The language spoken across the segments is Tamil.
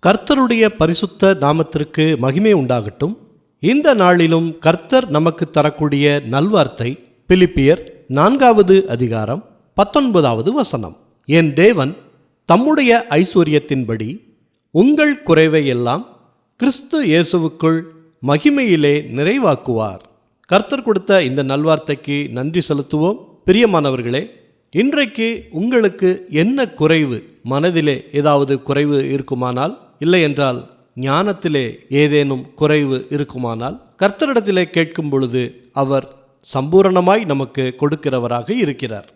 கர்த்தருடைய பரிசுத்த நாமத்திற்கு மகிமை உண்டாகட்டும். இந்த நாளிலும் கர்த்தர் நமக்கு தரக்கூடிய நல்வார்த்தை பிலிப்பியர் 4வது அதிகாரம் 19வது வசனம். என் தேவன் தம்முடைய ஐஸ்வர்யத்தின்படி உங்கள் குறைவை எல்லாம் கிறிஸ்து இயேசுவுக்குள் மகிமையிலே நிறைவாக்குவார். கர்த்தர் கொடுத்த இந்த நல்வார்த்தைக்கு நன்றி செலுத்துவோம். பிரியமானவர்களே, இன்றைக்கு உங்களுக்கு என்ன குறைவு? மனதிலே ஏதாவது குறைவு இருக்குமானால், இல்லை என்றால் ஞானத்திலே ஏதேனும் குறைவு இருக்குமானால், கர்த்தரிடத்திலே கேட்கும் பொழுது அவர் சம்பூரணமாய் நமக்கு கொடுக்கிறவராக இருக்கிறார்.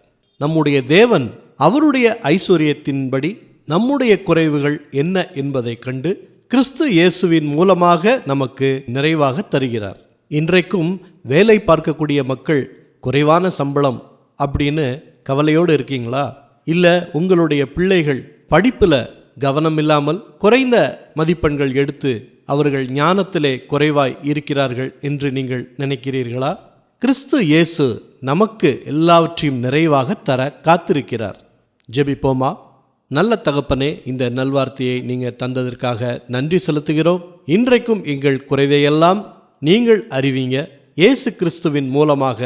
நம்முடைய தேவன் அவருடைய ஐஸ்வர்யத்தின்படி நம்முடைய குறைவுகள் என்ன என்பதை கண்டு கிறிஸ்து இயேசுவின் மூலமாக நமக்கு நிறைவாக தருகிறார். இன்றைக்கும் வேலை பார்க்கக்கூடிய மக்கள் குறைவான சம்பளம் அப்படின்னு கவலையோடு இருக்கீங்களா? இல்லை உங்களுடைய பிள்ளைகள் படிப்பில் கவனம் இல்லாமல் குறைந்த மதிப்பெண்கள் எடுத்து அவர்கள் ஞானத்திலே குறைவாய் இருக்கிறார்கள் என்று நீங்கள் நினைக்கிறீர்களா? கிறிஸ்து இயேசு நமக்கு எல்லாவற்றையும் நிறைவாக தர காத்திருக்கிறார். ஜெபிப்போமா. நல்ல தகப்பனே, இந்த நல்வார்த்தையை நீங்கள் தந்ததற்காக நன்றி செலுத்துகிறோம். இன்றைக்கும் எங்கள் குறைவையெல்லாம் நீங்கள் அறிவீங்க. இயேசு கிறிஸ்துவின் மூலமாக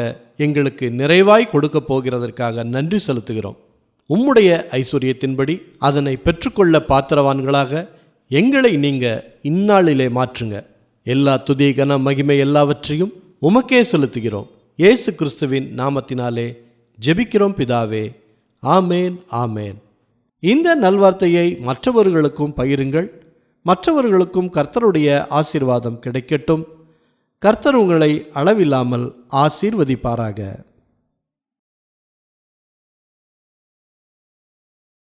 எங்களுக்கு நிறைவாய் கொடுக்க போகிறதற்காக நன்றி செலுத்துகிறோம். உம்முடைய ஐஸ்வர்யத்தின்படி அதனை பெற்றுக்கொள்ள பாத்திரவான்களாக எங்களை நீங்கள் இந்நாளிலே மாற்றுங்க. எல்லா துதி கன மகிமை எல்லாவற்றையும் உமக்கே செலுத்துகிறோம். இயேசு கிறிஸ்துவின் நாமத்தினாலே ஜெபிக்கிறோம் பிதாவே. ஆமேன், ஆமேன். இந்த நல்வார்த்தையை மற்றவர்களுக்கும் பகிருங்கள். மற்றவர்களுக்கும் கர்த்தருடைய ஆசீர்வாதம் கிடைக்கட்டும். கர்த்தர் உங்களை அளவில்லாமல் ஆசீர்வதிப்பாராக.